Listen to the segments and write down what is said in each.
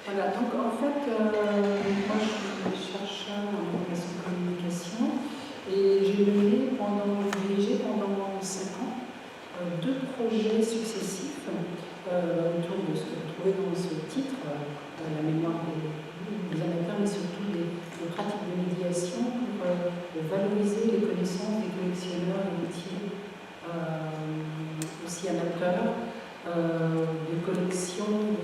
Voilà, donc en fait, moi je suis chercheur en communication communication et j'ai dirigé pendant 5 ans 2 projets successifs autour de ce que vous trouvez dans ce titre, la mémoire des amateurs, mais surtout des pratiques de médiation pour valoriser les connaissances des collectionneurs et métiers, aussi amateurs, de collections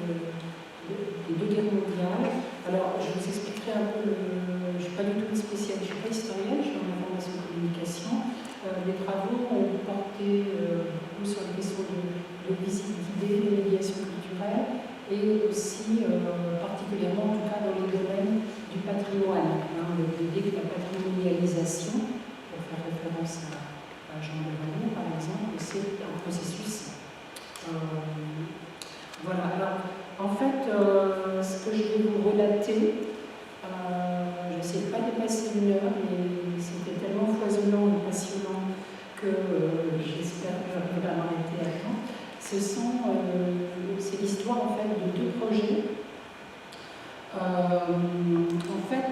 des 2 guerres mondiales. Alors, je vous expliquerai un peu, je ne suis pas du tout une spécialiste, je ne suis pas historienne, je suis en information et communication. Les travaux ont porté beaucoup sur les questions de visite guidée, de médiation culturelle, et aussi particulièrement, en tout cas, dans les domaines du patrimoine, l'idée de la patrimonialisation, pour faire référence à Jean de Vallon, par exemple, c'est un processus. Voilà, alors, en fait, ce que je vais vous relater, je n'essaie pas de dépasser 1 heure, mais c'était tellement foisonnant et passionnant que j'espère que j'arriverai à m'arrêter à temps. C'est l'histoire en fait de 2 projets en fait,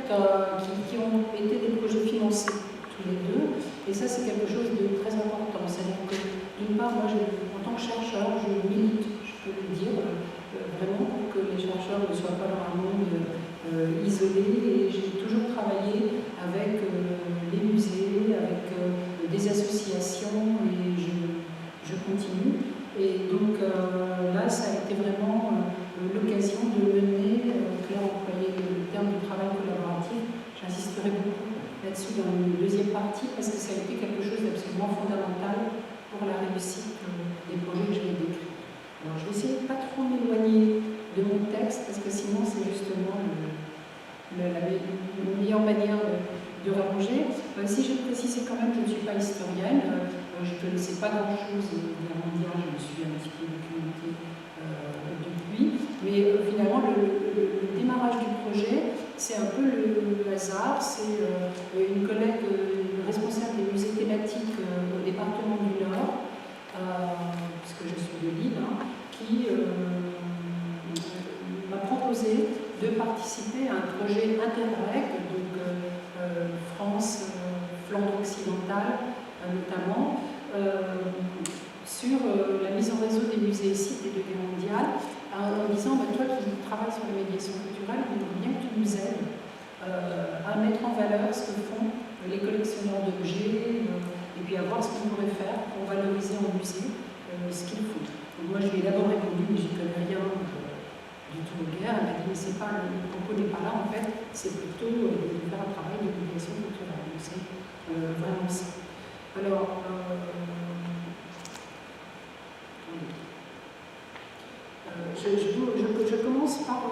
qui ont été des projets financés tous les 2, et ça c'est quelque chose de très important. C'est-à-dire que d'une part, moi en tant que chercheur, je milite, je peux le dire, vraiment pour que les chercheurs ne soient pas dans un monde isolé, et j'ai toujours travaillé avec les musées, avec des associations, et je continue. Et donc là, ça a été vraiment l'occasion de mener, Claire employait le terme du travail collaboratif, j'insisterai beaucoup là-dessus dans une 2e partie, parce que ça a été quelque chose d'absolument fondamental pour la réussite des projets que je vais décrire. Alors, je vais essayer de ne pas trop m'éloigner de mon texte, parce que sinon, c'est justement la meilleure manière de rallonger. Si je précisais quand même que je ne suis pas historienne, je ne connaissais pas grand-chose des guerres mondiales, je me suis un petit peu documentée depuis, mais finalement, le démarrage du projet, c'est un peu le hasard. C'est une collègue responsable des musées thématiques au département du Nord, puisque je suis de Lille, qui m'a proposé de participer à un projet Interreg, donc France, Flandre occidentale notamment, sur la mise en réseau des musées et sites des 2 guerres mondiales, en disant toi qui travailles sur la médiation culturelle, on aimerait bien que tu nous aides à mettre en valeur ce que font les collectionneurs d'objets, et puis à voir ce qu'on pourrait faire pour valoriser en musée ce qu'ils font. Donc moi je lui ai d'abord répondu, mais j'y connais rien du tout aux guerres. Elle m'a dit, mais c'est pas, le propos n'est pas là, en fait, c'est plutôt de faire un travail de médiation culturelle. Donc c'est vraiment ça. Alors, je commence par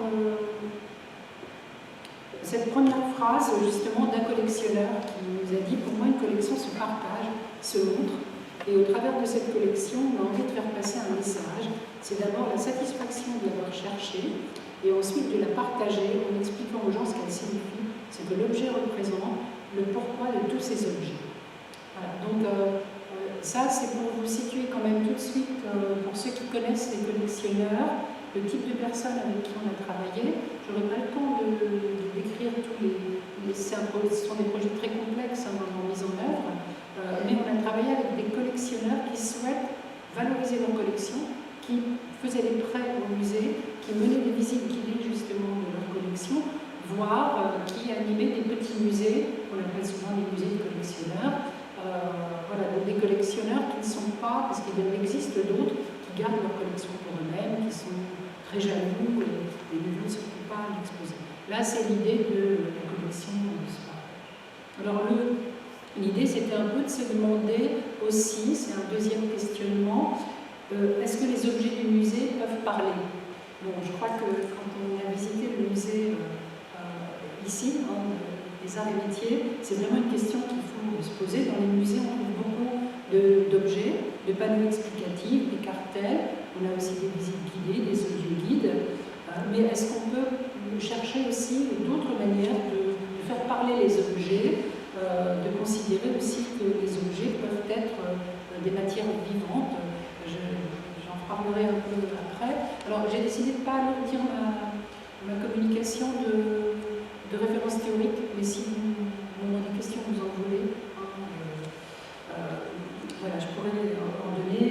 cette première phrase, justement, d'un collectionneur qui nous a dit, pour moi, une collection se partage, se montre, et au travers de cette collection, on a envie de faire passer un message. C'est d'abord la satisfaction de l'avoir cherché, et ensuite de la partager en expliquant aux gens ce qu'elle signifie, ce que l'objet représente, le pourquoi de tous ces objets. Voilà, donc ça c'est pour vous situer quand même tout de suite, pour ceux qui connaissent les collectionneurs, le type de personnes avec qui on a travaillé. Je n'aurai pas le temps de décrire tous ce sont des projets très complexes en mise en œuvre, mais on a travaillé avec des collectionneurs qui souhaitent valoriser leur collection, qui faisaient des prêts au musée, qui menaient des visites guidées justement de leur collection, voire qui animaient des petits musées, on appelle souvent des musées de collectionneurs. Voilà, donc des collectionneurs qui ne sont pas, parce qu'il en existe d'autres, qui gardent leur collection pour eux-mêmes, qui sont très jaloux et ne s'occupent pas à l'exposer. Là, c'est l'idée de la collection de ce partage. Alors, l'idée, c'était un peu de se demander aussi, c'est un 2e questionnement, est-ce que les objets du musée peuvent parler? Bon, je crois que quand on a visité le musée ici, des arts et métiers, c'est vraiment une question qu'il faut se poser. Dans les musées, on trouve beaucoup d'objets, de panneaux explicatifs, des cartels, on a aussi des visites guidées, des audio-guides, mais est-ce qu'on peut chercher aussi d'autres manières de faire parler les objets, de considérer aussi que les objets peuvent être des matières vivantes? J'en parlerai un peu après. Alors j'ai décidé de ne pas alourdir ma communication de référence théorique, mais si vous avez des questions, vous en voulez. Voilà, je pourrais en donner.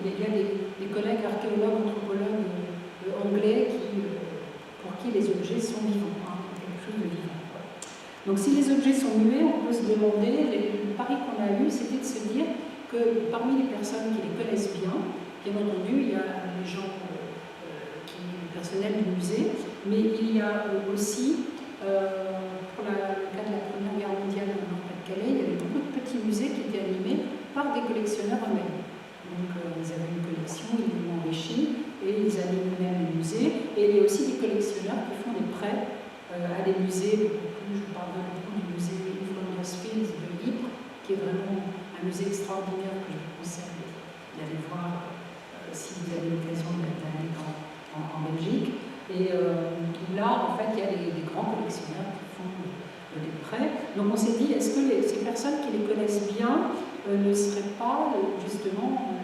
Il y a des collègues archéologues, anthropologues anglais pour qui les objets sont vivants, quelque chose de vivant. Donc si les objets sont muets, on peut se demander, le pari qu'on a eu, c'était de se dire que parmi les personnes qui les connaissent bien entendu, il y a les gens le personnel du musée, mais il y a aussi, pour le cas de la Première Guerre mondiale dans le Pas-de-Calais, il y avait beaucoup de petits musées qui étaient animés par des collectionneurs eux-mêmes. Donc ils avaient une collection, ils l'ont enrichie, et ils animent même les musées. Et il y a aussi des collectionneurs qui font des prêts à des musées, je parle beaucoup du musée Flinders Fields de Ypres, qui est vraiment un musée extraordinaire que je vous conseille d'aller voir si vous avez l'occasion d'aller en Belgique. Et là, en fait, il y a des grands collectionneurs qui font des prêts. Donc on s'est dit, est-ce que ces personnes qui les connaissent bien ne seraient pas justement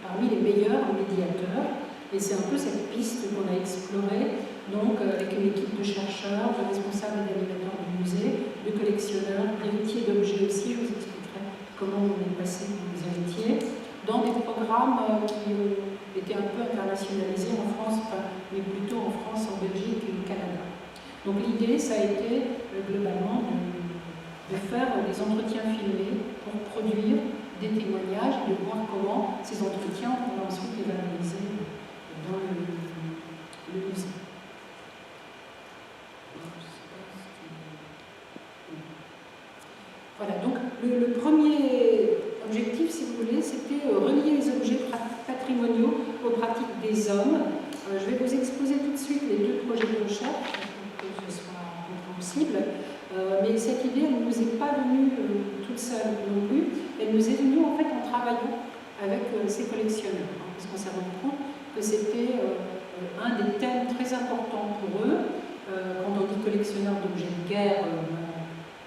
parmi les meilleurs médiateurs? Et c'est un peu cette piste qu'on a explorée, donc avec une équipe de chercheurs, de responsables et d'animateurs du musée, de collectionneurs, d'héritiers d'objets aussi. Je vous expliquerai comment on est passé aux héritiers, dans des programmes qui étaient un peu internationalisés en France, mais plutôt en France, en Belgique et au Canada. Donc l'idée, ça a été globalement de faire des entretiens filmés pour produire des témoignages et de voir comment ces entretiens on va ensuite les valoriser dans le musée. Voilà, donc le premier objectif, si vous voulez, c'était relier les objets patrimoniaux aux pratiques des hommes. Je vais vous exposer tout de suite les deux projets de recherche pour que ce soit compréhensible. Mais cette idée, elle ne nous est pas venue toute seule non plus. Elle nous est venue en fait en travaillant avec ces collectionneurs, parce qu'on s'est rendu compte que c'était un des thèmes très importants pour eux. Quand on dit collectionneur d'objets de guerre,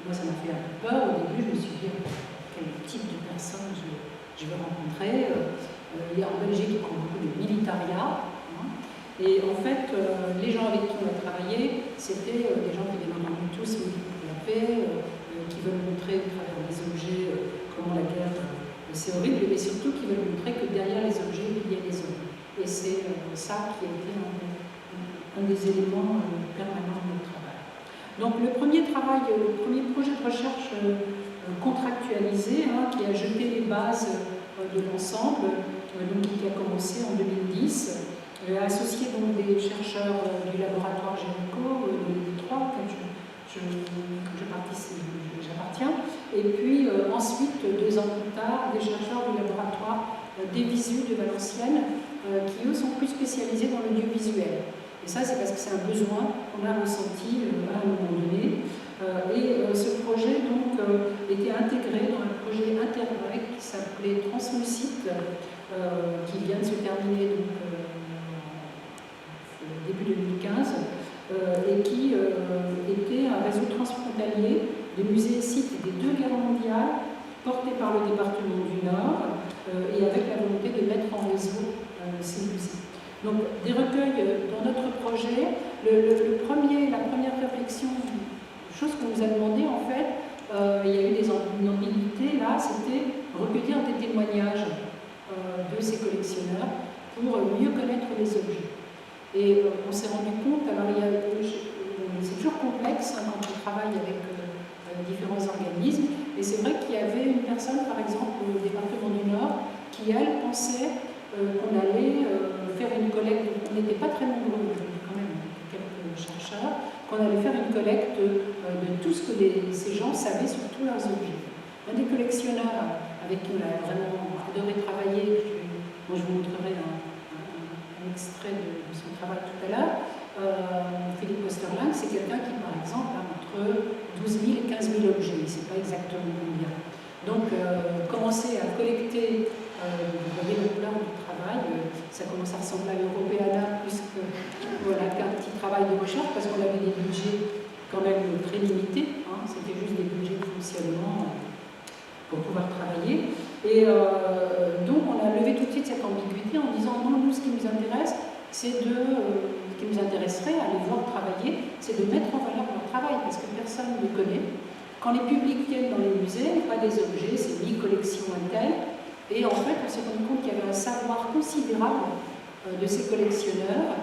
moi ça m'a fait un peu peur. Au début, je me suis dit quel type de personnes je vais rencontrer. Il y a en Belgique qui prend beaucoup de militaria. Et en fait, les gens avec qui on a travaillé, c'était des gens qui bien entendu tous pour la paix, qui veulent montrer au travers des objets comment la guerre c'est horrible, mais surtout qui veulent montrer que derrière les objets, il y a des hommes. Et c'est ça qui a été un des éléments permanents de notre travail. Donc le premier projet de recherche contractualisé, qui a jeté les bases de l'ensemble, qui a commencé en 2010, associé donc des chercheurs du laboratoire Génico, de Détroit, auquel j'appartiens, et puis ensuite, 2 ans plus tard, des chercheurs du laboratoire des Visu de Valenciennes, qui eux sont plus spécialisés dans l'audiovisuel. Et ça, c'est parce que c'est un besoin qu'on a ressenti à un moment donné. Ce projet donc était intégré dans un projet Interreg qui s'appelait Translucide, qui vient de se terminer donc, début 2015, et qui était un réseau transfrontalier de musées et sites des 2 guerres mondiales, porté par le département du Nord, et avec la volonté de mettre en réseau ces musées. Donc, des recueils dans notre projet. La première réflexion, chose qu'on nous a demandé, en fait, il y a eu une ambiguïté là, c'était recueillir des témoignages de ces collectionneurs pour mieux connaître les objets. Et on s'est rendu compte, alors c'est toujours complexe quand on travaille avec différents organismes, et c'est vrai qu'il y avait une personne, par exemple, au département du Nord, qui, elle, pensait qu'on allait faire une collecte, on n'était pas très nombreux, quand même, quelques chercheurs, qu'on allait faire une collecte de tout ce que ces gens savaient sur tous leurs objets. Un des collectionneurs avec qui on a vraiment adoré travailler, je vous montrerai un extrait de son travail tout à l'heure, Philippe Osterling, c'est quelqu'un qui, par exemple, a entre 12 000 et 15 000 objets, il ne sait pas exactement combien. Donc, commencer à collecter, vous voyez l'ampleur du travail, ça commence à ressembler à l'Européana plus qu'un petit travail de recherche, parce qu'on avait des budgets quand même très limités, c'était juste des budgets de fonctionnement pour pouvoir travailler. Et donc, on a levé tout de suite cette ambiguïté en disant non, nous, ce qui nous intéresse, qui nous intéresserait à les voir travailler, c'est de mettre en valeur leur travail, parce que personne ne le connaît. Quand les publics viennent dans les musées, pas des objets, c'est ni collection telle, et en fait, on s'est rendu compte qu'il y avait un savoir considérable de ces collectionneurs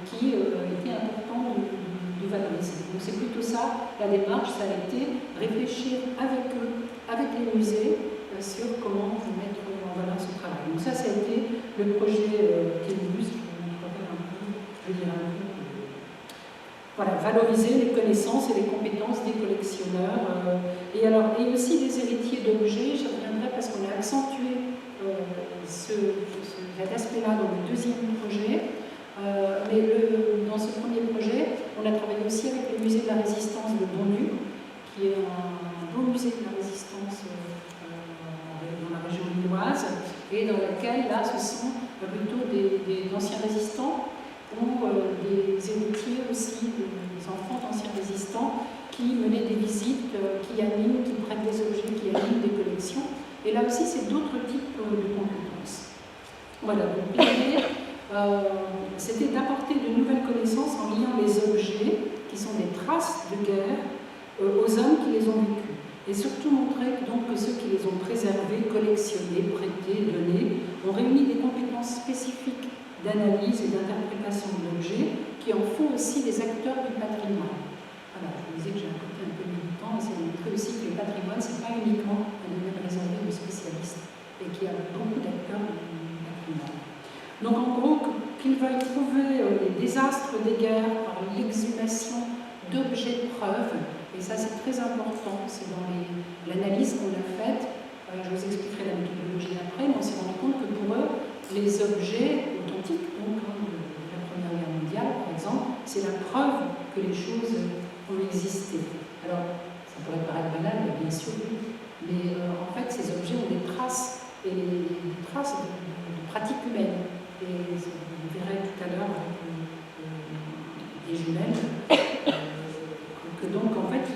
qui était important de valoriser. Donc c'est plutôt ça, la démarche, ça a été réfléchir avec eux, avec les musées, sur comment mettre en valeur ce travail. Donc ça a été le projet Télus, je vous montrerai un peu, je dirais un peu. Voilà, valoriser les connaissances et les compétences des collectionneurs. Et aussi des héritiers d'objets, j'y reviendrai parce qu'on a accentué cet aspect-là dans le deuxième projet. Mais dans ce premier projet, on a travaillé aussi avec le musée de la Résistance de Bonnu, qui est un beau musée de la Résistance dans la région lilloise, et dans lequel, là, ce sont plutôt des anciens résistants ou des héritiers aussi, des enfants d'anciens résistants qui menaient des visites, qui animent, qui prêtent des objets, qui animent des collections. Et là aussi, c'est d'autres types de compétences. Voilà, donc l'idée, c'était d'apporter de nouvelles connaissances en liant les objets, qui sont des traces de guerre, aux hommes qui les ont vécus. Et surtout montrer donc, que ceux qui les ont préservés, collectionnés, prêtés, donnés, ont réuni des compétences spécifiques d'analyse et d'interprétation de l'objet, qui en font aussi des acteurs du patrimoine. Voilà, je vous disais que j'ai un côté un peu militant, et c'est de montrer aussi que le patrimoine, ce n'est pas uniquement un domaine réservé aux spécialistes, et qu'il y a beaucoup d'acteurs du patrimoine. Donc en gros, qu'ils veuillent trouver les désastres des guerres par l'exhumation d'objets de preuve, et ça c'est très important, c'est dans l'analyse qu'on a faite, je vous expliquerai la méthodologie après, mais on s'est rendu compte que pour eux, les objets authentiques, donc de la Première Guerre mondiale par exemple, c'est la preuve que les choses ont existé. Alors, ça pourrait paraître banal, bien sûr, mais en fait ces objets ont des traces, et des traces de pratiques humaines. Et vous verrez tout à l'heure avec des jumelles, que donc en fait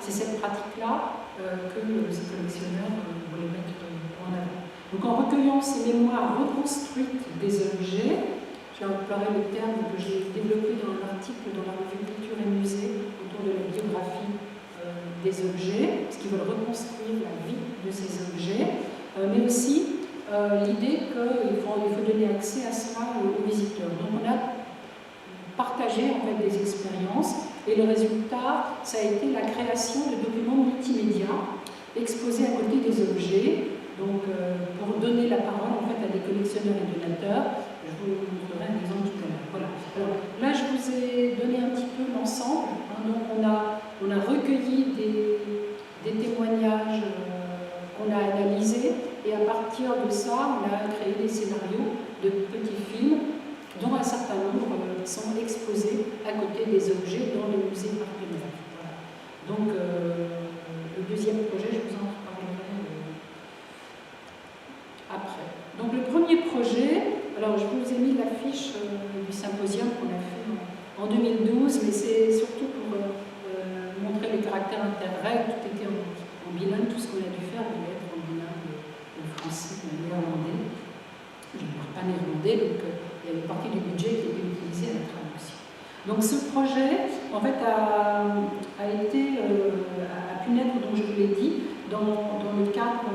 c'est cette pratique-là que ces collectionneurs voulaient mettre en avant. Donc en recueillant ces mémoires reconstruites des objets, j'ai employé le terme que j'ai développé dans un article dans la revue Culture et Musée autour de la biographie des objets, parce qu'ils veulent reconstruire la vie de ces objets, mais aussi l'idée qu'il faut donner accès à cela aux visiteurs. Donc on a partagé en fait des expériences et le résultat, ça a été la création de documents multimédia exposés à côté des objets, donc pour donner la parole en fait à des collectionneurs et donateurs. Je vous montrerai un exemple tout à l'heure. Voilà. Alors là, je vous ai donné un petit peu l'ensemble. Donc on a recueilli des témoignages qu'on a analysés. Et à partir de ça, on a créé des scénarios de petits films dont un certain nombre sont exposés à côté des objets dans les musées partenaires. Voilà. Donc, le deuxième projet, je vous en reparlerai après. Donc, le premier projet, alors je vous ai mis l'affiche du symposium qu'on a fait en 2012, mais c'est surtout pour montrer le caractère interrègle. Tout était en bilingue, tout ce qu'on a dû faire devait être en bilingue. Français, néerlandais. Je ne parle pas néerlandais, donc il y a une partie du budget qui a été utilisée à la traduction. Donc ce projet, en fait, a pu naître, donc je vous l'ai dit, dans le cadre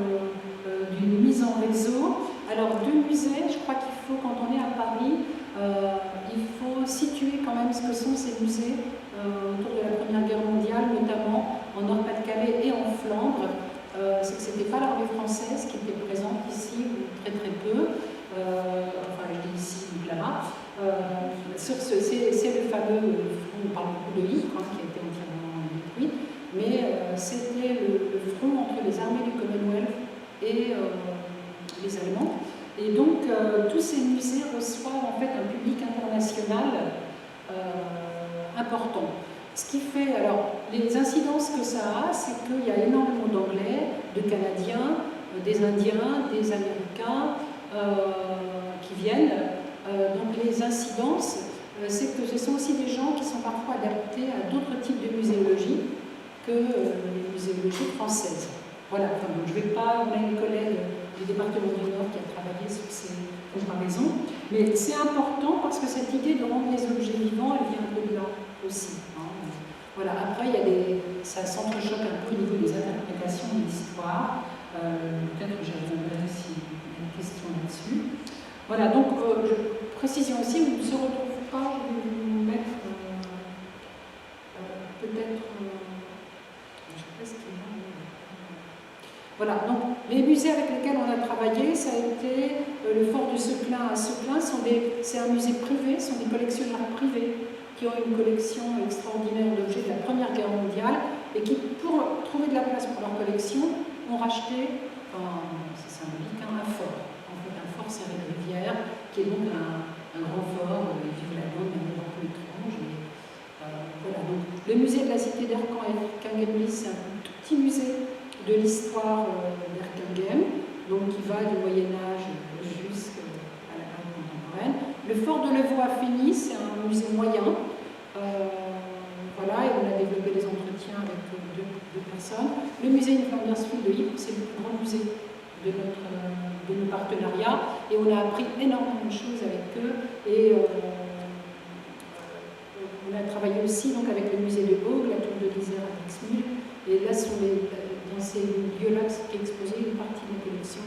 d'une mise en réseau. Alors deux musées, je crois qu'il faut, quand on est à Paris, il faut situer quand même ce que sont ces musées autour de la Première Guerre mondiale, notamment en Nord-Pas-de-Calais et en Flandre. C'est que ce n'était pas l'armée française qui était présente ici, ou très très peu, enfin je dis ici ou là-bas. C'est le fameux front, on parle beaucoup de Ypres, qui a été entièrement détruit, mais c'était le front entre les armées du Commonwealth et les Allemands. Et donc tous ces musées reçoivent en fait un public international important. Ce qui fait, alors, les incidences que ça a, c'est qu'il y a énormément d'Anglais, de Canadiens, des Indiens, des Américains qui viennent. Donc les incidences, c'est que ce sont aussi des gens qui sont parfois adaptés à d'autres types de muséologie que les muséologies françaises. Voilà, enfin, bon, je ne vais pas, on a une collègue du département du Nord qui a travaillé sur ces comparaisons. Mais c'est important parce que cette idée de rendre les objets vivants, elle vient un peu de là aussi. Hein. Voilà, après, ça s'entrechoque un peu au niveau des interprétations de l'histoire. Peut-être que j'y reviendrai si il y a une question là-dessus. Voilà, donc, précision aussi, on ne se retrouve pas, je vais vous mettre peut-être, je ne sais pas ce qu'il y a. Voilà, donc les musées avec lesquels on a travaillé, ça a été le fort de Seclin à Seclin, c'est un musée privé, ce sont des collectionneurs privés qui ont une collection extraordinaire d'objets de la Première Guerre mondiale et qui, pour trouver de la place pour leur collection, ont racheté, c'est symbolique, un fort. En fait, un fort serré de rivière, qui est donc un grand fort, équivalent de manière un peu étrange. Mais, voilà, donc, le musée de la cité d'Erquin et Erquinghem, c'est un tout petit musée de l'histoire d'Erquinghem, donc qui va du Moyen-Âge jusqu'à la période contemporaine. Le fort de Levaux à Fény, c'est un musée moyen. Voilà, et on a développé des entretiens avec deux personnes. Le musée de Flanders-Field de Ypres, c'est le plus grand musée de nos partenariats, et on a appris énormément de choses avec eux. Et on a travaillé aussi donc, avec le musée de Bourg, la tour de l'Isère à Dixmude, et là, dans ces lieux-là, qui est exposé une partie de la collection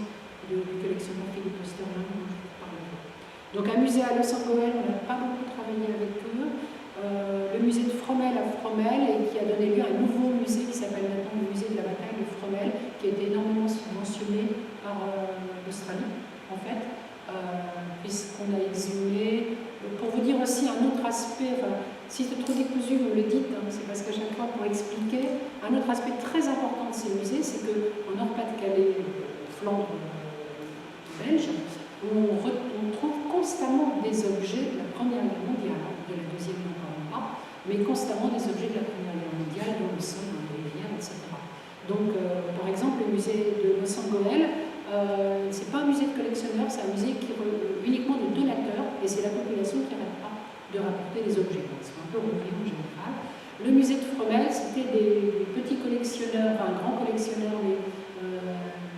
du collectionneur Philippe Osterman, dont je vous parlerai. Donc un musée à Los Angeles, on n'a pas beaucoup travaillé avec eux. Le musée de Fromelles à Fromelles, et qui a donné lieu à un nouveau musée qui s'appelle maintenant le musée de la bataille de Fromelles, qui a été énormément subventionné par l'Australie, en fait, puisqu'on a exhumé. Pour vous dire aussi un autre aspect, si c'est trop décousu, vous le dites, hein, c'est parce qu'à chaque fois pour expliquer, un autre aspect très important de ces musées, c'est qu'en Nord-Pas-de-Calais, Flandre belge, on trouve constamment des objets de la Première Guerre mondiale, de la Deuxième non pas, mais constamment des objets de la Première Guerre mondiale, dont le sol, dans les rivières, etc. Donc, par exemple, le musée de Los Angeles, c'est pas un musée de collectionneurs, c'est un musée uniquement de donateurs, et c'est la population qui n'arrête pas de rapporter des objets. Ils sont un peu repris en général. Le musée de Fromelles, c'était des petits collectionneurs, enfin grands collectionneurs, mais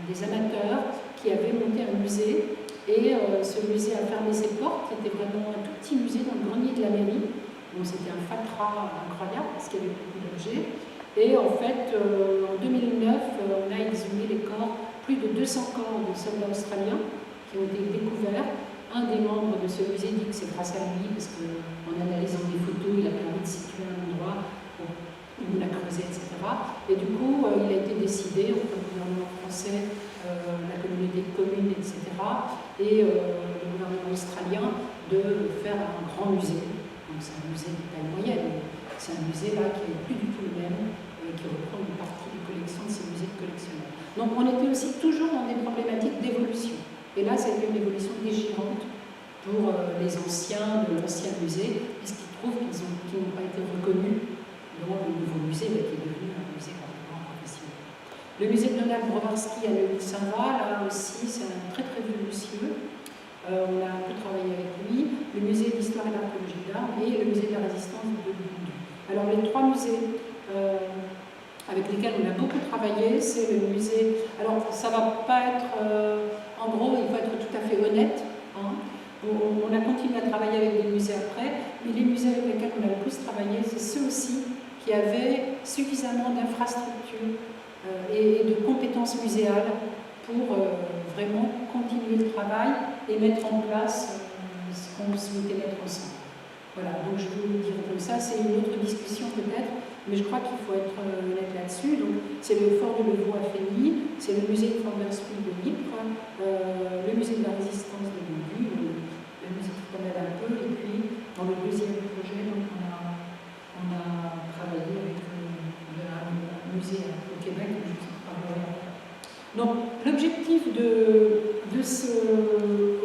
des amateurs qui avaient monté un musée. Et ce musée a fermé ses portes, qui était vraiment un tout petit musée dans le grenier de la mairie. Donc c'était un fatras incroyable parce qu'il y avait beaucoup d'objets. Et en fait, en 2009, on a exhumé les corps, plus de 200 corps de soldats australiens qui ont été découverts. Un des membres de ce musée dit que c'est grâce à lui, parce qu'en analysant des photos, il a permis de situer un endroit où on a creusé, etc. Et du coup, il a été décidé, entre le gouvernement français, la communauté de communes, etc., et le gouvernement australien, de faire un grand musée. Donc c'est un musée de taille moyenne, c'est un musée là qui n'est plus du tout le même, et qui reprend une partie des collections de ces musées de collectionneurs. Donc on était aussi toujours dans des problématiques d'évolution. Et là, ça a été une évolution déchirante pour les anciens de l'ancien musée, puisqu'ils trouvent qu'ils n'ont pas été reconnus dans le nouveau musée, qui est devenu un musée complètement professionnel. Le musée de Donald Browarski à Neuville-Saint-Va, là aussi, c'est un très très vieux monsieur. On a un peu travaillé avec lui. Le musée d'histoire et d'archéologie d'art et le musée de la résistance de Bundu. Alors les trois musées avec lesquels on a beaucoup travaillé, c'est le musée. Alors ça ne va pas être. En gros, il faut être tout à fait honnête. Hein. On a continué à travailler avec des musées après, mais les musées avec lesquels on a le plus travaillé, c'est ceux aussi qui avaient suffisamment d'infrastructures et de compétences muséales pour vraiment continuer le travail et mettre en place ce qu'on souhaitait mettre ensemble. Voilà, donc je vais vous le dire comme ça, c'est une autre discussion peut-être, mais je crois qu'il faut être honnête là-dessus. Donc c'est le fort de Levaux à Fény, c'est le musée de Flanders-Field de Ypres, le musée de la résistance de Bundu, le musée de Fromelles un peu, et puis dans le deuxième projet, donc, on a travaillé avec un musée au Québec, je vous en parlerai après. Donc l'objectif de ce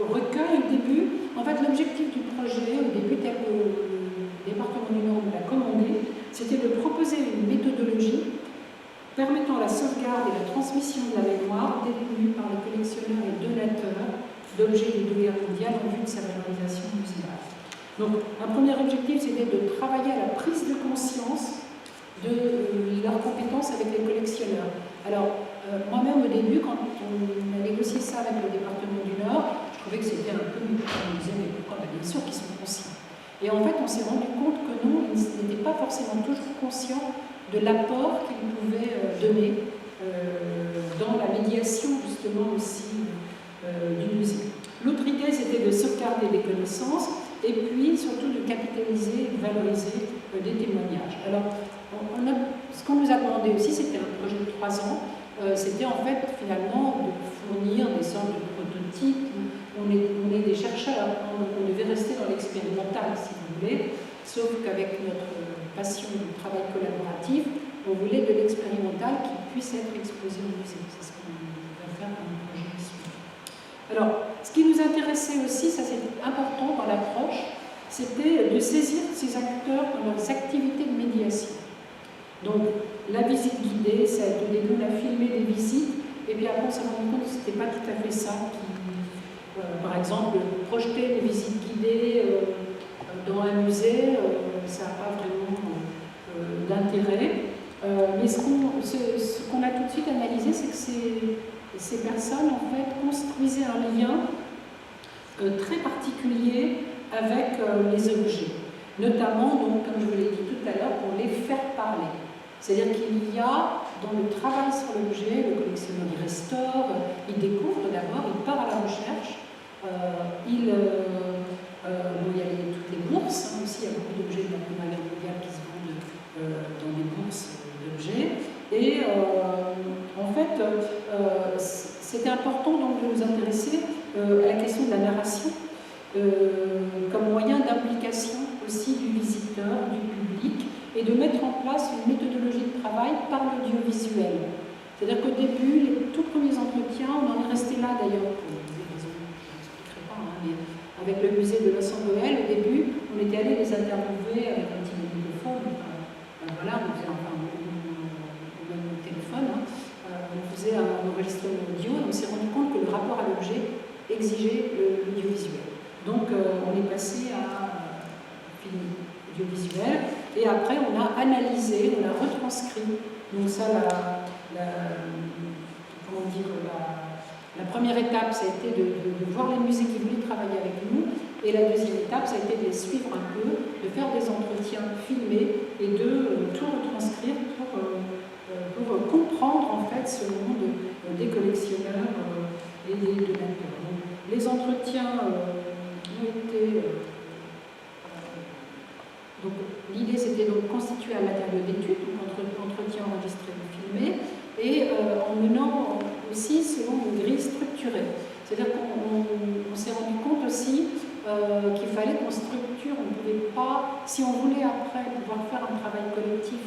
recueil au début, en fait l'objectif du projet au début tel que le département du Nord l'a commandé, c'était de proposer une méthodologie permettant la sauvegarde et la transmission de la mémoire détenue par les collectionneurs et donateurs d'objets des deux guerres mondiales en vue de sa valorisation muséale. Donc un premier objectif c'était de travailler à la prise de conscience de leurs compétences avec les collectionneurs. Alors moi-même au début, quand on a négocié ça avec le département du Nord, je trouvais que c'était un peu, comme disait mes sûr qu'ils sont conscients. Et en fait, on s'est rendu compte que non, ils n'étaient pas forcément toujours conscients de l'apport qu'ils pouvaient donner dans la médiation, justement, aussi du musée. L'autre idée, c'était de sauvegarder des connaissances et puis surtout de capitaliser, de valoriser des témoignages. Alors, ce qu'on nous a demandé aussi, c'était un projet de 3 ans, c'était en fait finalement de fournir des sortes de prototypes. On est des chercheurs, on devait rester dans l'expérimental, si vous voulez, sauf qu'avec notre passion du travail collaboratif, on voulait de l'expérimental qui puisse être exposé au musée. C'est ce qu'on va faire dans le projet qui suit. Alors, ce qui nous intéressait aussi, ça c'était important dans l'approche, c'était de saisir ces acteurs dans leurs activités de médiation. Donc, la visite guidée, ça a été au début, on a filmé des visites, et puis après on s'est rendu compte que ce n'était pas tout à fait ça. Par exemple, projeter les visites guidées dans un musée, ça n'a pas vraiment d'intérêt. Mais ce qu'on a tout de suite analysé, c'est que ces personnes, en fait, construisaient un lien très particulier avec les objets. Notamment, donc, comme je vous l'ai dit tout à l'heure, pour les faire parler. C'est-à-dire qu'il y a, dans le travail sur l'objet, le collectionneur il restaure, il découvre d'abord, il part à la recherche, il y a toutes les bourses, hein, aussi, il y a beaucoup d'objets de la Première Guerre mondiale qui se vendent dans des bourses d'objets. Et en fait, c'était important donc, de nous intéresser à la question de la narration comme moyen d'implication aussi du visiteur, du public, et de mettre en place une méthodologie de travail par l'audiovisuel. C'est-à-dire qu'au début, les tout premiers entretiens, on en est resté là d'ailleurs, pour des raisons que je n'expliquerai pas, hein, mais avec le musée de Los Angeles, au début, on était allé les interviewer avec un petit microphone, voilà, on faisait un téléphone, hein, on faisait un enregistrement audio, et on s'est rendu compte que le rapport à l'objet exigeait l'audiovisuel. Donc on est passé à film audiovisuel, et après on a analysé, on a retranscrit. Donc ça, la première étape, ça a été de voir les musées qui voulaient travailler avec nous, et la deuxième étape, ça a été de les suivre un peu, de faire des entretiens filmés et de tout retranscrire pour comprendre en fait ce monde des collectionneurs et des donateurs. Donc, les entretiens ont été... donc l'idée c'était de constituer un matériau d'étude, donc entretien enregistré ou filmé, et en menant aussi selon une grille structurée. C'est-à-dire qu'on s'est rendu compte aussi qu'il fallait qu'on structure, on ne pouvait pas, si on voulait après pouvoir faire un travail collectif,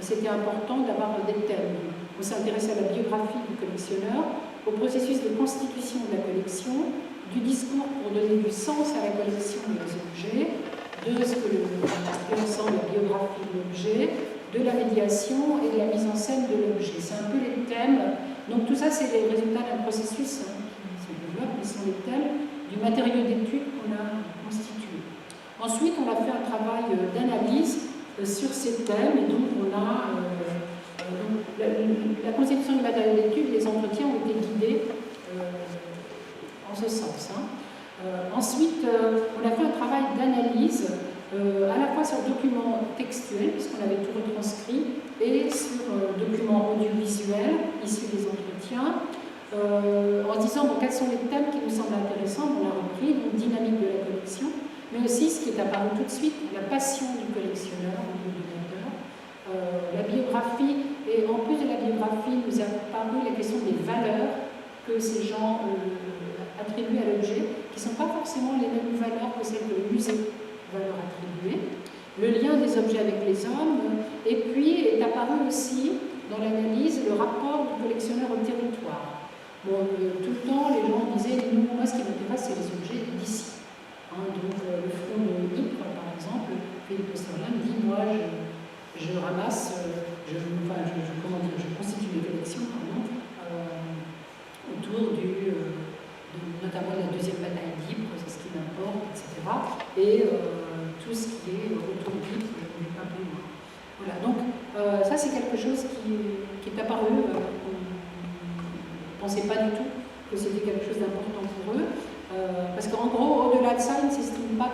c'était important d'avoir des thèmes. On s'intéressait à la biographie du collectionneur, au processus de constitution de la collection, du discours pour donner du sens à la collection des objets, de ce que l'ensemble de la biographie de l'objet, de la médiation et de la mise en scène de l'objet. C'est un peu les thèmes. Donc tout ça, c'est les résultats d'un processus qui se développe, qui sont les thèmes du matériau d'étude qu'on a constitué. Ensuite, on a fait un travail d'analyse sur ces thèmes, et donc on a la constitution du matériau d'étude, les entretiens ont été guidés en ce sens. Hein. Ensuite, on a fait un travail d'analyse à la fois sur documents textuels, puisqu'on avait tout retranscrit, et sur documents audiovisuels issus des entretiens, en se disant bon, quels sont les thèmes qui nous semblent intéressants. On a repris donc dynamique de la collection, mais aussi ce qui est apparu tout de suite, la passion du collectionneur ou du donateur, la biographie, et en plus de la biographie, nous a apparu la question des valeurs que ces gens attribuent à l'objet, qui ne sont pas forcément les mêmes valeurs que celles que le musée va leur attribuer, le lien des objets avec les hommes, et puis est apparu aussi dans l'analyse le rapport du collectionneur au territoire. Bon, tout le temps, les gens disaient, moi ce qui m'intéresse, c'est les objets d'ici. Hein, donc le front de Ypres, par exemple, Philippe Osterlin dit, moi je ramasse, je constitue des collections, autour notamment de la deuxième bataille d'Ypres, c'est ce qui m'importe, etc. Et tout ce qui est autour d'Ypres, je ne vais pas plus loin. Voilà, donc ça c'est quelque chose qui est apparu, on ne pensait pas du tout que c'était quelque chose d'important pour eux, parce qu'en gros, au-delà de ça, ils ne s'estiment pas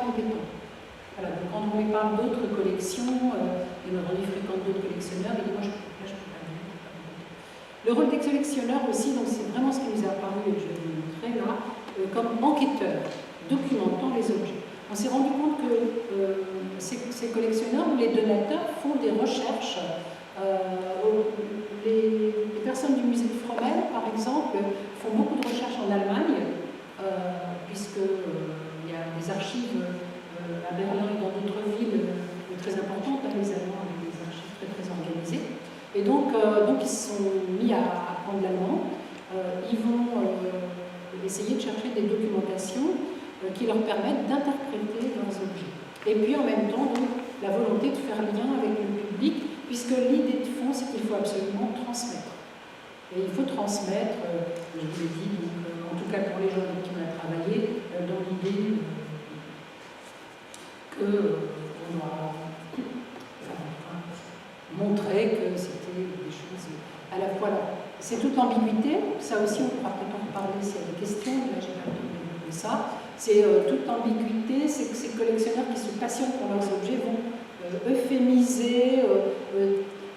parle d'autres collections, et aujourd'hui fréquente d'autres collectionneurs, et moi je peux pas dire. Le rôle des collectionneurs aussi, donc c'est vraiment ce qui nous est apparu, et je vais vous le montrer là, comme enquêteurs, documentant les objets. On s'est rendu compte que ces collectionneurs ou les donateurs font des recherches. Les personnes du musée de Fromelles, par exemple, font beaucoup de recherches en Allemagne, puisqu'il y a des archives à Berlin et dans d'autres villes très importantes, les Allemands avec des archives très, très organisées. Et donc ils se sont mis à apprendre l'allemand. Ils vont essayer de chercher des documentations qui leur permettent d'interpréter leurs objets. Et puis en même temps, donc, la volonté de faire lien avec le public, puisque l'idée de fond, c'est qu'il faut absolument transmettre. Et il faut transmettre, je vous l'ai dit, donc, en tout cas pour les gens avec qui on a travaillé, dans l'idée qu'on doit montrer que c'était des choses à la fois là. C'est toute l'ambiguïté, ça aussi on pourra peut-être en reparler s'il y a des questions, mais là j'ai pas le temps de développer ça. C'est toute l'ambiguïté, c'est que ces collectionneurs qui se passionnent pour leurs objets vont euphémiser,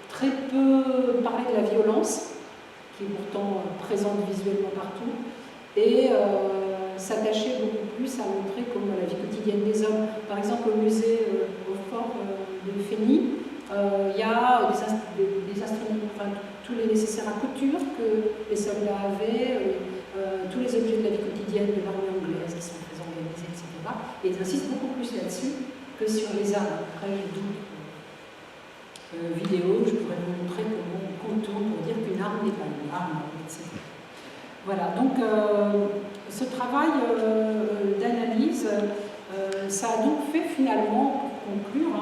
très peu parler de la violence, qui est pourtant présente visuellement partout, et s'attacher beaucoup plus à montrer comment la vie quotidienne des hommes. Par exemple, au musée au fort de Fény, il y a des instruments, enfin, tous les nécessaires à couture que les soldats avaient, tous les objets de la vie quotidienne de l'armée anglaise qui sont très organisés, etc. Et ils insistent beaucoup plus là-dessus que sur les armes. Après, j'ai d'autres vidéos, je pourrais vous montrer comment on contourne pour dire qu'une arme n'est pas une arme, etc. Voilà, donc ce travail d'analyse, ça a donc fait finalement, pour conclure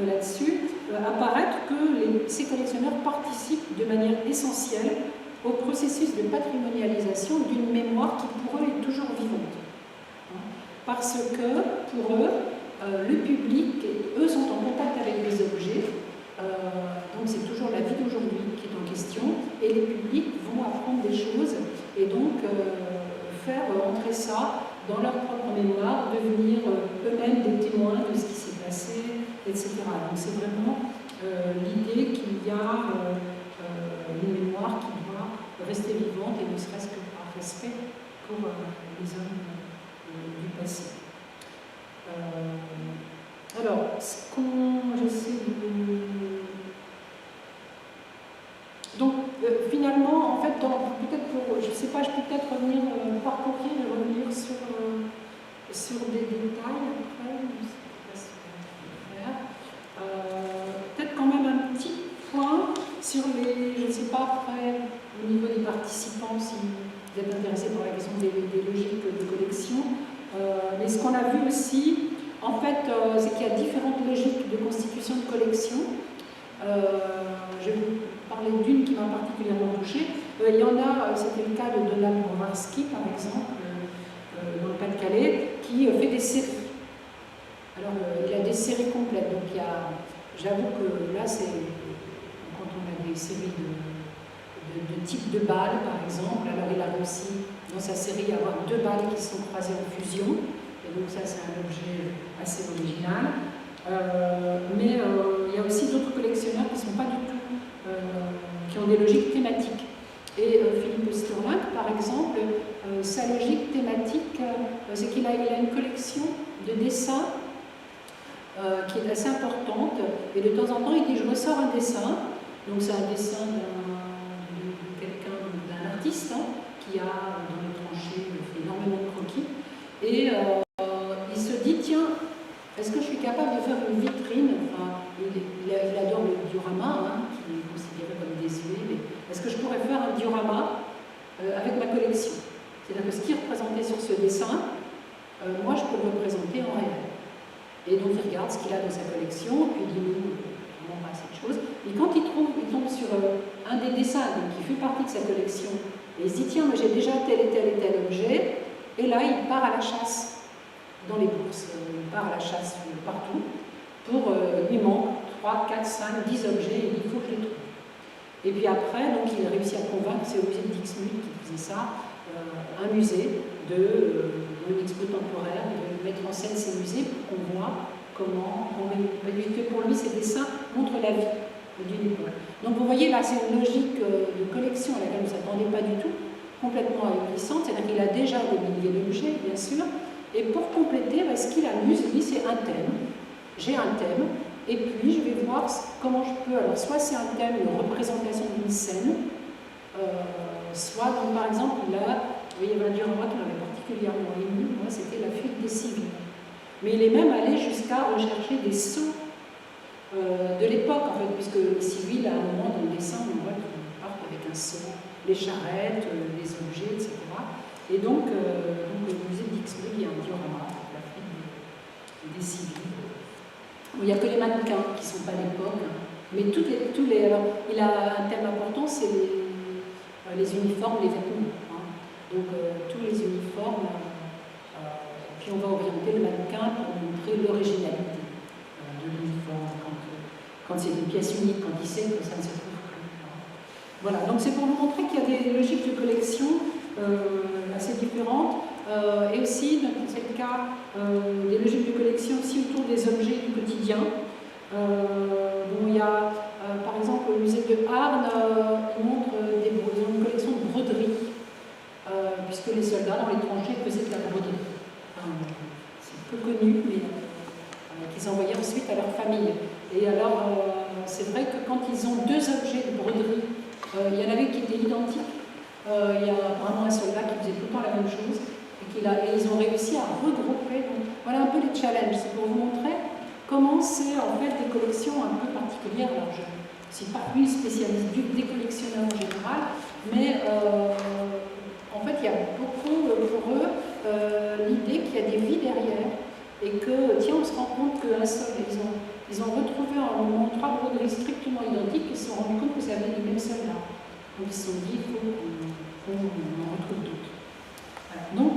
là-dessus, apparaître que ces collectionneurs participent de manière essentielle au processus de patrimonialisation d'une mémoire qui pour eux est toujours vivante. Parce que pour eux, le public, eux sont en contact avec les objets, donc c'est toujours la vie d'aujourd'hui qui est en question, et les publics vont apprendre des choses et donc faire entrer ça dans leur propre mémoire, devenir eux-mêmes des témoins de ce qui s'est passé, etc. Donc c'est vraiment l'idée qu'il y a une mémoire qui doit rester vivante et ne serait-ce que par respect pour les hommes du passé. Alors, ce qu'on j'essaie de... Donc, finalement, en fait, peut-être pour... Je ne sais pas, je peux peut-être revenir par courrier et revenir sur des détails après. Je ne sais pas si on va faire. Peut-être quand même un petit point sur les... Je ne sais pas après, au niveau des participants, si vous êtes intéressés par la question des logiques de collection. Mais ce qu'on a vu aussi, en fait, c'est qu'il y a différentes logiques de constitution de collection. Je vais vous parler d'une qui m'a particulièrement touchée. Il y en a, c'était le cas de Donald Bowarski, par exemple, dans le Pas-de-Calais, qui fait des séries. Alors, il y a des séries complètes. Donc, j'avoue que là, c'est quand on a des séries de type de balles, par exemple. Alors, il a réussi, dans sa série, à avoir 2 balles qui sont croisées en fusion. Et donc, ça, c'est un objet assez original. Mais il y a aussi d'autres collectionneurs qui ne sont pas du tout, qui ont des logiques thématiques. Et Philippe Sturlink, par exemple, sa logique thématique, c'est qu'il a une collection de dessins qui est assez importante. Et de temps en temps, il dit je ressors un dessin. Donc c'est un dessin de quelqu'un, d'un artiste qui a dans les tranchées fait énormément de croquis. Et il se dit tiens, est-ce que je suis capable de faire une vitrine? Enfin, il adore le diorama, qui est considéré comme désuet, mais est-ce que je pourrais faire un diorama avec ma collection? C'est-à-dire que ce qui est représenté sur ce dessin, moi je peux le représenter en réel. Et donc il regarde ce qu'il a dans sa collection, puis il dit nous, on pas cette chose. Et quand il tombe sur un des dessins qui fait partie de sa collection, et il se dit tiens, mais j'ai déjà tel et tel et tel objet, et là il part à la chasse. Dans les bourses, il part à la chasse partout, il manque 3, 4, 5, 10 objets, et il faut que je les trouve. Et puis après, donc, il a réussi à convaincre, c'est au musée de Dixmude qui faisait ça, un musée d'une expo temporaire, de mettre en scène ces musées pour qu'on voit comment que pour lui ces dessins montrent la vie d'une époque. Donc vous voyez là, c'est une logique de collection à laquelle vous ne s'attendez pas du tout, complètement ahurissante, c'est-à-dire qu'il a déjà des milliers d'objets, bien sûr, et pour compléter, ce qu'il amuse, lui, c'est un thème. J'ai un thème, et puis je vais voir comment je peux, alors soit c'est un thème, une représentation d'une scène, soit, donc, par exemple, là, il y avait un Durand qui m'avait particulièrement ému, moi, c'était la fuite des civils. Mais il est même allé jusqu'à rechercher des sceaux de l'époque, en fait, puisque les civils, à un moment dans le dessin, on voit qu'ils partent avec un sceau, les charrettes, les objets, etc. Et donc le musée d'Ixelles, il y a un diorama, la fuite des civils. Il n'y a que les mannequins qui ne sont pas d'époque, mais alors, il a un thème important, c'est les uniformes, les vêtements. Hein. Donc tous les uniformes, puis on va orienter le mannequin pour montrer l'originalité de l'uniforme. Quand c'est une pièce unique, quand il sait que ça ne se trouve plus. Voilà, donc c'est pour vous montrer qu'il y a des logiques de collection assez différentes, et aussi, dans ce cas, des logiques de collection aussi autour des objets du quotidien. Il y a, par exemple, au musée de Arnes, ils montrent ils ont une collection de broderies, puisque les soldats dans les tranchées faisaient de la broderie. C'est peu connu, mais qu'ils envoyaient ensuite à leur famille. Et alors, c'est vrai que quand ils ont deux objets de broderie, il y en avait qui étaient identiques. Il y a vraiment un soldat qui faisait tout le temps la même chose, et ils ont réussi à regrouper. Donc, voilà un peu les challenges, c'est pour vous montrer comment c'est en fait des collections un peu particulières. Alors, je ne suis pas une spécialiste des collectionneurs en général, mais en fait, il y a beaucoup pour eux l'idée qu'il y a des vies derrière, et que, tiens, on se rend compte qu'un seul, ils ont retrouvé à un moment 3 broderies strictement identiques, et ils se sont rendus compte que ça venait du même soldat. Donc ils se sont dit, il faut qu'on en retrouve d'autres. Voilà. Donc,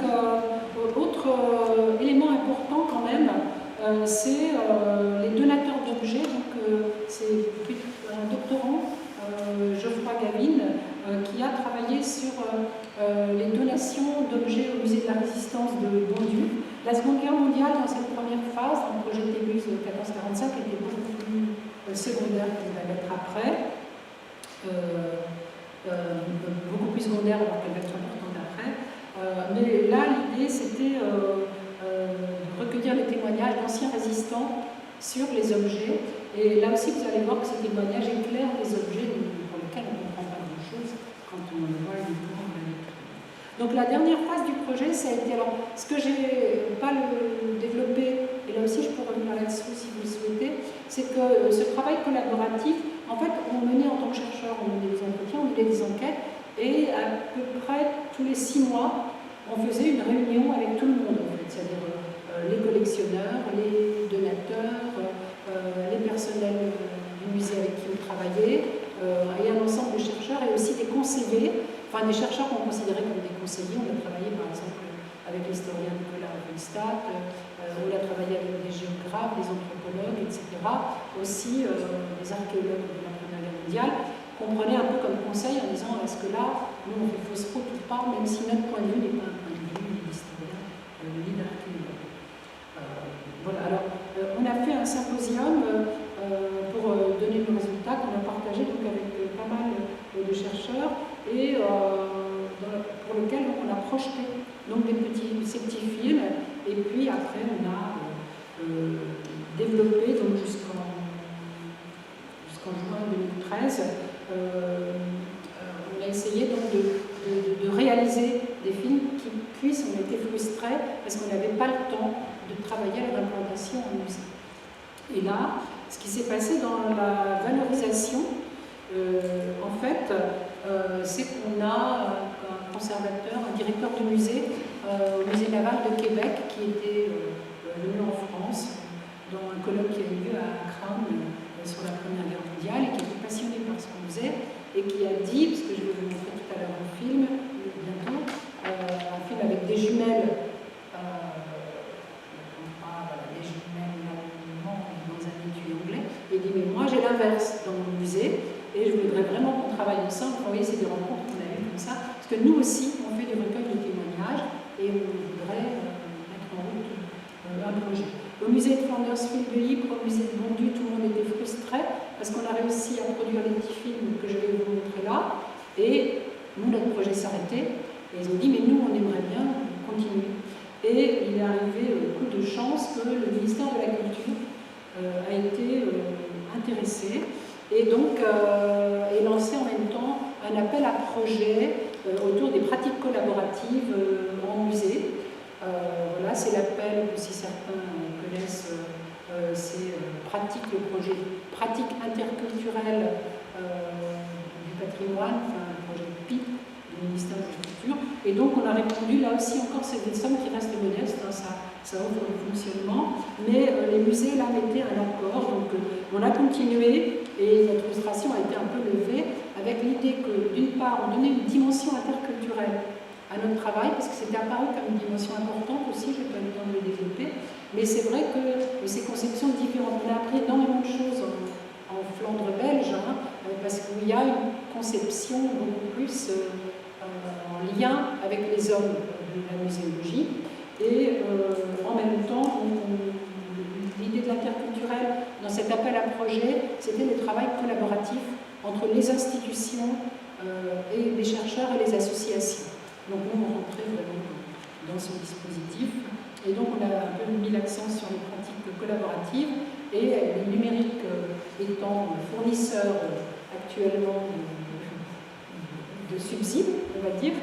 autre élément important quand même, c'est les donateurs d'objets. Donc, c'est un doctorant, Geoffroy Gavin, qui a travaillé sur les donations d'objets au musée de la Résistance de Bondues. La Seconde Guerre mondiale, dans cette première phase, dans le projet Tébus 1445, était beaucoup plus secondaire qu'il va l'être après. Beaucoup plus secondaire alors qu'elle va être importante après. Mais là, l'idée, c'était de recueillir les témoignages d'anciens résistants sur les objets. Et là aussi, vous allez voir que ces témoignages éclairent les objets pour lesquels on ne comprend pas grand-chose quand on le voit uniquement dans la lecture. Donc la dernière phase du projet, ça a été, alors, ce que j'ai pas développé, et là aussi je peux revenir là-dessus si vous le souhaitez, c'est que ce travail collaboratif, en fait, on menait en tant que chercheur, on menait des entretiens, on menait des enquêtes, et à peu près tous les 6 mois, on faisait une réunion avec tout le monde, en fait, c'est-à-dire les collectionneurs, les donateurs, les personnels du musée avec qui on travaillait, et un ensemble de chercheurs, et aussi des conseillers, enfin des chercheurs qu'on considérait comme des conseillers. On a travaillé par exemple avec l'historien Nicolas Rubinstadt, on a travaillé avec des géographes, des anthropologues, etc. Aussi des archéologues de la Première Guerre mondiale, qu'on prenait un peu comme conseil en disant est-ce que là, nous on fait fausse route ou pas, même si notre point de vue n'est pas un point de vue ni d'historien ni d'archéologue. Voilà, alors on a fait un symposium pour donner nos résultats qu'on a partagé donc, avec pas mal de chercheurs et pour lequel on a projeté donc, ces petits films, et puis après on a développé donc jusqu'en juin 2013, on a essayé donc de réaliser des films qui puissent, on était frustrés parce qu'on n'avait pas le temps de travailler à leur implantation en musée. Et là, ce qui s'est passé dans la valorisation, en fait, c'est qu'on a un conservateur, un directeur du musée, au musée naval de Québec, qui était venu en France, dans un colloque qui a eu lieu à Crâne sur la Première Guerre mondiale, et qui était passionné par ce qu'on faisait, et qui a dit, parce que je vais vous montrer tout à l'heure un film, bientôt, un film avec des jumelles, des jumelles allemands dans un étui anglais, et il dit, mais moi j'ai l'inverse dans mon musée, et je voudrais vraiment qu'on travaille ensemble. Vous voyez, c'est des rencontres qu'on a eues comme ça, parce que nous aussi, on fait des recueils de témoignages, et on voudrait mettre en route un projet. Au musée de Flanders-Field de Ypres, au musée de Bondy, tout le monde était frustré parce qu'on a réussi à produire les petits films que je vais vous montrer là. Et nous, notre projet s'arrêtait. Et ils ont dit, mais nous, on aimerait bien continuer. Et il est arrivé coup de chance que le ministère de la Culture a été intéressé et donc est lancé en même temps un appel à projet autour des pratiques collaboratives en musée. Voilà, c'est l'appel que si certains connaissent, c'est pratique, le projet pratique interculturelle du patrimoine, enfin le projet PIP du ministère de la Culture. Et donc on a répondu, là aussi encore c'est des sommes qui restent modestes, hein, ça ouvre le fonctionnement, mais les musées là mettaient un accord, donc on a continué et notre frustration a été un peu levée avec l'idée que d'une part on donnait une dimension interculturelle à notre travail, parce que c'était apparu comme une dimension importante aussi, je n'ai pas eu le temps de le développer, mais c'est vrai que ces conceptions différentes, on a appris énormément de choses en Flandre belge, hein, parce qu'il y a une conception beaucoup plus en lien avec les hommes de la muséologie, et en même temps, l'idée de l'interculturel dans cet appel à projet, c'était le travail collaboratif entre les institutions et les chercheurs et les associations. Donc nous, on rentrait vraiment dans ce dispositif. Et donc on a un peu mis l'accent sur les pratiques collaboratives et le numérique étant fournisseur actuellement de subsides, on va dire,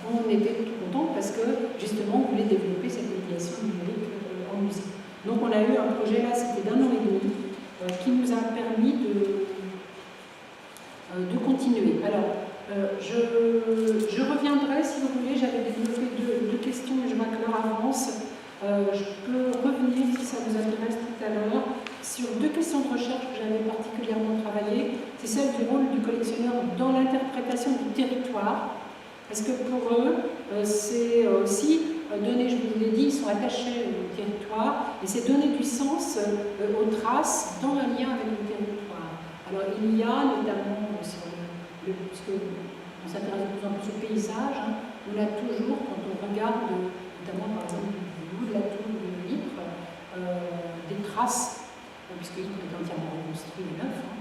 on était tout content parce que justement on voulait développer cette médiation numérique en musée. Donc on a eu un projet là, c'était d'1 an et demi, qui nous a permis de continuer. Alors, je reviendrai, si vous voulez, j'avais développé deux questions, mais je vois que l'heure avance. Je peux revenir, si ça vous intéresse tout à l'heure, sur 2 questions de recherche que j'avais particulièrement travaillées. C'est celle du rôle du collectionneur dans l'interprétation du territoire, parce que pour eux, c'est aussi donner, je vous l'ai dit, ils sont attachés au territoire, et c'est donner du sens aux traces dans un lien avec le territoire. Alors il y a notamment sur puisque on s'intéresse de plus en plus au paysage, hein, on a toujours, quand on regarde, notamment par exemple du bout de la tour de Ypres, des traces, puisque Ypres est entièrement reconstruit et neuf, hein,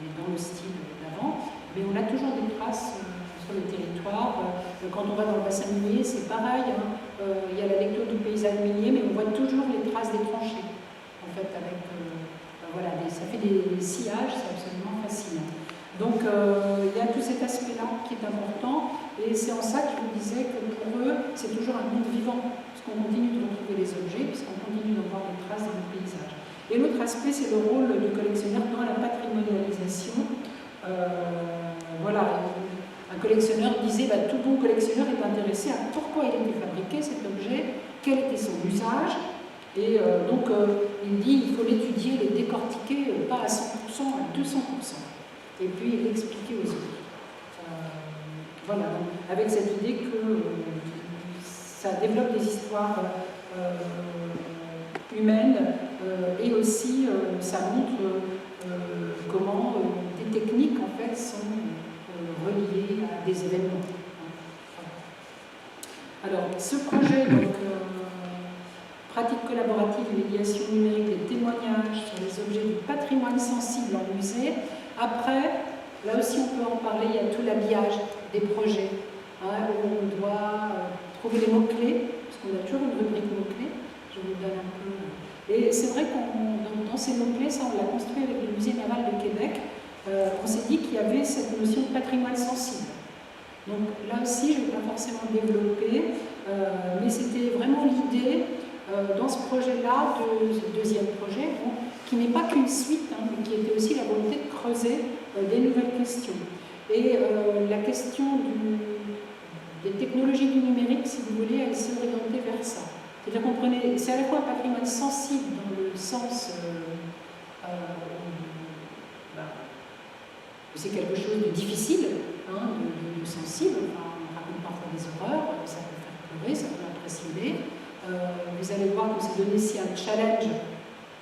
mais dans le style d'avant, mais on a toujours des traces sur le territoire. Quand on va dans le bassin minier, c'est pareil, hein, il y a la lecture du paysage minier, mais on voit toujours les traces des tranchées, en fait, avec, voilà, ça fait des sillages, c'est absolument fascinant. Donc il y a tout cet aspect-là qui est important, et c'est en ça que je vous disais que pour eux, c'est toujours un monde vivant, puisqu'on continue de retrouver les objets, puisqu'on continue d'en voir des traces dans le paysage. Et l'autre aspect, c'est le rôle du collectionneur dans la patrimonialisation. Voilà, un collectionneur disait, tout bon collectionneur est intéressé à pourquoi il était fabriqué cet objet, quel était son usage, et donc il dit il faut l'étudier, le décortiquer, pas à 100%, à 200%. Et puis l'expliquer aux autres. Voilà, donc, avec cette idée que ça développe des histoires humaines et aussi ça montre comment des techniques en fait sont reliées à des événements. Alors, ce projet, donc, pratique collaborative et médiation numérique des témoignages sur les objets du patrimoine sensible en musée. Après, là aussi on peut en parler, il y a tout l'habillage des projets, hein, où on doit trouver les mots-clés, parce qu'on a toujours une rubrique mots-clés, je vous donne un peu. Et c'est vrai qu'on dans ces mots-clés, ça on l'a construit avec le musée naval de Québec, on s'est dit qu'il y avait cette notion de patrimoine sensible. Donc là aussi, je ne vais pas forcément développer, mais c'était vraiment l'idée dans ce projet-là, ce deuxième projet, bon, qui n'est pas qu'une suite, hein, mais qui était aussi la volonté de creuser des nouvelles questions. Et la question des technologies du numérique, si vous voulez, elle s'est orientée vers ça. C'est-à-dire qu'on prenait, c'est à la fois un patrimoine sensible dans le sens c'est quelque chose de difficile, hein, de sensible, enfin, on raconte parfois des horreurs, ça peut faire pleurer, ça peut impressionner. Vous allez voir que c'est donné ici un challenge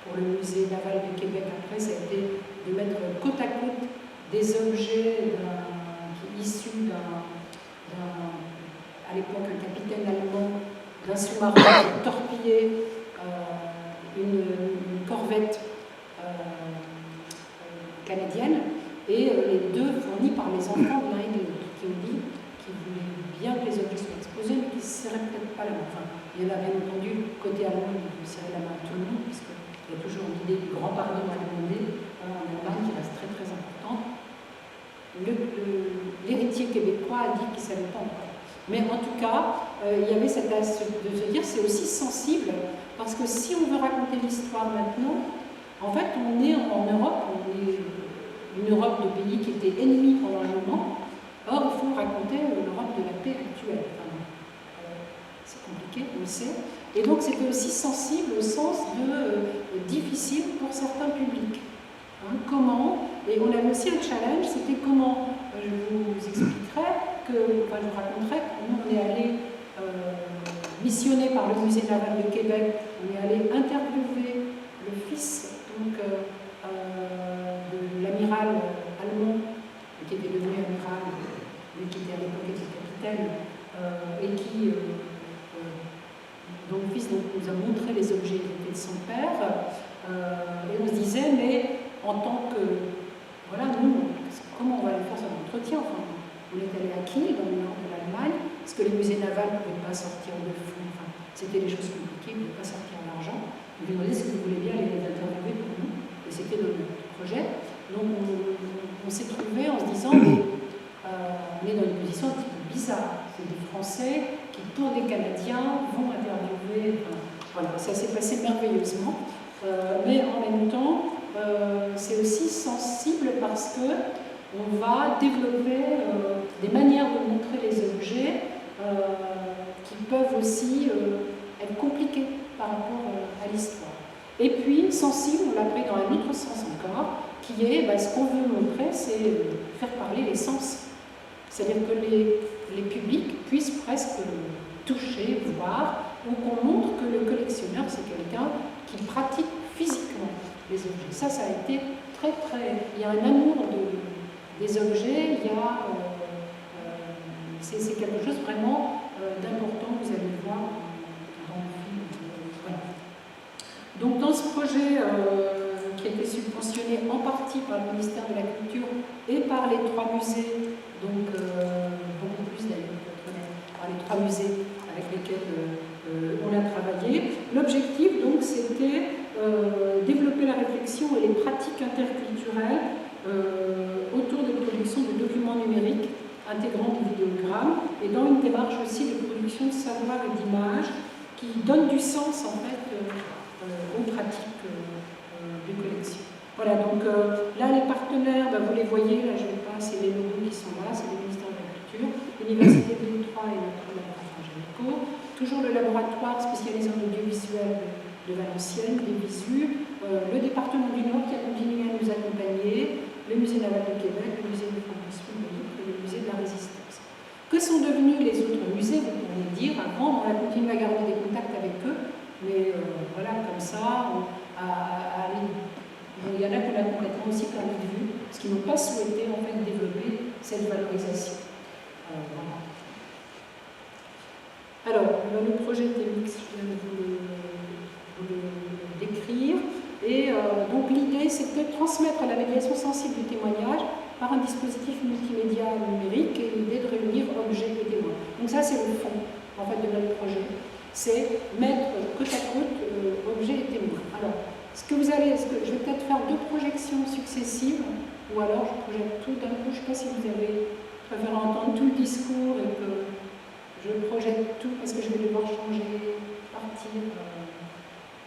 pour le musée naval de Québec. Après, ça a été de mettre côte à côte des objets issus à l'époque, un capitaine allemand d'un sous-marin qui a torpillé une corvette canadienne, et les deux fournis par les enfants de l'un et de l'autre, qui ont dit qu'ils voulaient bien que les objets soient exposés, mais qu'ils ne se serraient peut-être pas la main. Enfin, il y en a bien entendu, côté allemand, ils serraient la main à tout le monde, puisqu'il y a toujours l'idée du grand pardon à demander en Allemagne qui reste très très importante. L'héritier québécois a dit qu'il ne savait pas encore. Mais en tout cas, il y avait cette base de se dire c'est aussi sensible, parce que si on veut raconter l'histoire maintenant, en fait, on est en Europe, on est une Europe de pays qui était ennemie pendant un moment. Or, il faut raconter l'Europe de la paix actuelle. Enfin, c'est compliqué, on le sait. Et donc, c'était aussi sensible au sens de difficile pour certains publics. Hein, comment, et on avait aussi un challenge, c'était comment, je vous expliquerai, je vous raconterai comment on est allé missionné par le musée naval de Québec, on est allé interviewer le fils donc, de l'amiral allemand, qui était devenu amiral, mais qui était à l'époque capitaine, et qui, donc le fils donc, nous a montré les objets de son père, et on se disait, mais en tant que, voilà, nous, comment on va aller faire son entretien, enfin, on est allé à Kiel, dans le nord de l'Allemagne, parce que les musées navals ne pouvaient pas sortir de fonds, enfin, c'était des choses compliquées, ils ne pouvaient pas sortir d'argent. Ils lui demandaient si vous voulez bien aller les interviewer pour nous, et c'était notre projet. Donc on s'est trouvé en se disant, mais, on est dans une position un petit peu bizarre. C'est des Français qui, pour des Canadiens, vont interviewer. Enfin, voilà, ça s'est passé merveilleusement. Mais en même temps, c'est aussi sensible parce que on va développer des manières de montrer les objets qui peuvent aussi être compliquées par rapport à l'histoire. Et puis, sensible, on l'a pris dans un autre sens encore, qui est, ce qu'on veut montrer, c'est faire parler les sens. C'est-à-dire que les publics puissent presque toucher, voir, ou qu'on montre que le collectionneur, c'est quelqu'un qui pratique physiquement les objets. Ça a été très, très... Il y a un amour des objets, il y a... c'est quelque chose vraiment d'important, vous allez le voir dans le film. Voilà. Donc dans ce projet qui a été subventionné en partie par le ministère de la Culture et par les 3 musées, donc beaucoup plus d'ailleurs, par les 3 musées avec lesquels on a travaillé, l'objectif donc c'était développer la réflexion et les pratiques interculturelles autour de la production de documents numériques intégrant des vidéogrammes et dans une démarche aussi de production de savoir et d'images qui donne du sens en fait aux pratiques de collection. Voilà, donc là les partenaires, vous les voyez, là je ne vais pas, c'est les logos qui sont là, c'est le ministère de la Culture, l'Université de Détroit et notre laboratoire, toujours le laboratoire spécialisé en audiovisuel de Valenciennes, des Visu, le département du Nord qui a continué à nous accompagner, le musée naval de Québec, le musée de France-Belgique et le musée de la Résistance. Que sont devenus les autres musées, vous pourriez dire, avant, on a continué à garder des contacts avec eux, mais voilà, comme ça, il y en a qui l'ont complètement aussi perdu de vue, parce qu'ils n'ont pas souhaité en fait développer cette valorisation. Voilà. Alors, le projet TMX, je viens de vous le décrire. Et donc l'idée, c'était de transmettre la médiation sensible du témoignage par un dispositif multimédia numérique et l'idée de réunir objets et témoins. Donc ça, c'est le fond en fait, de notre projet. C'est mettre côte à côte objets et témoins. Alors, je vais peut-être faire 2 projections successives, ou alors je projette tout d'un coup. Je ne sais pas si vous préférez entendre tout le discours et que je projette tout parce que je vais devoir changer, partir.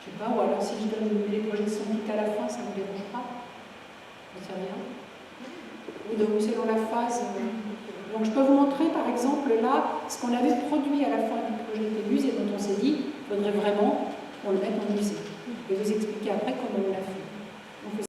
Je ne sais pas, ou alors si je donne les projections toutes à la fin, ça ne vous dérange pas? Je ne sais rien. Ou donc selon la phase. Donc je peux vous montrer par exemple là ce qu'on avait produit à la fin du projet des musées dont on s'est dit qu'il faudrait vraiment qu'on le mette en musée. Je vais vous expliquer après comment on l'a fait.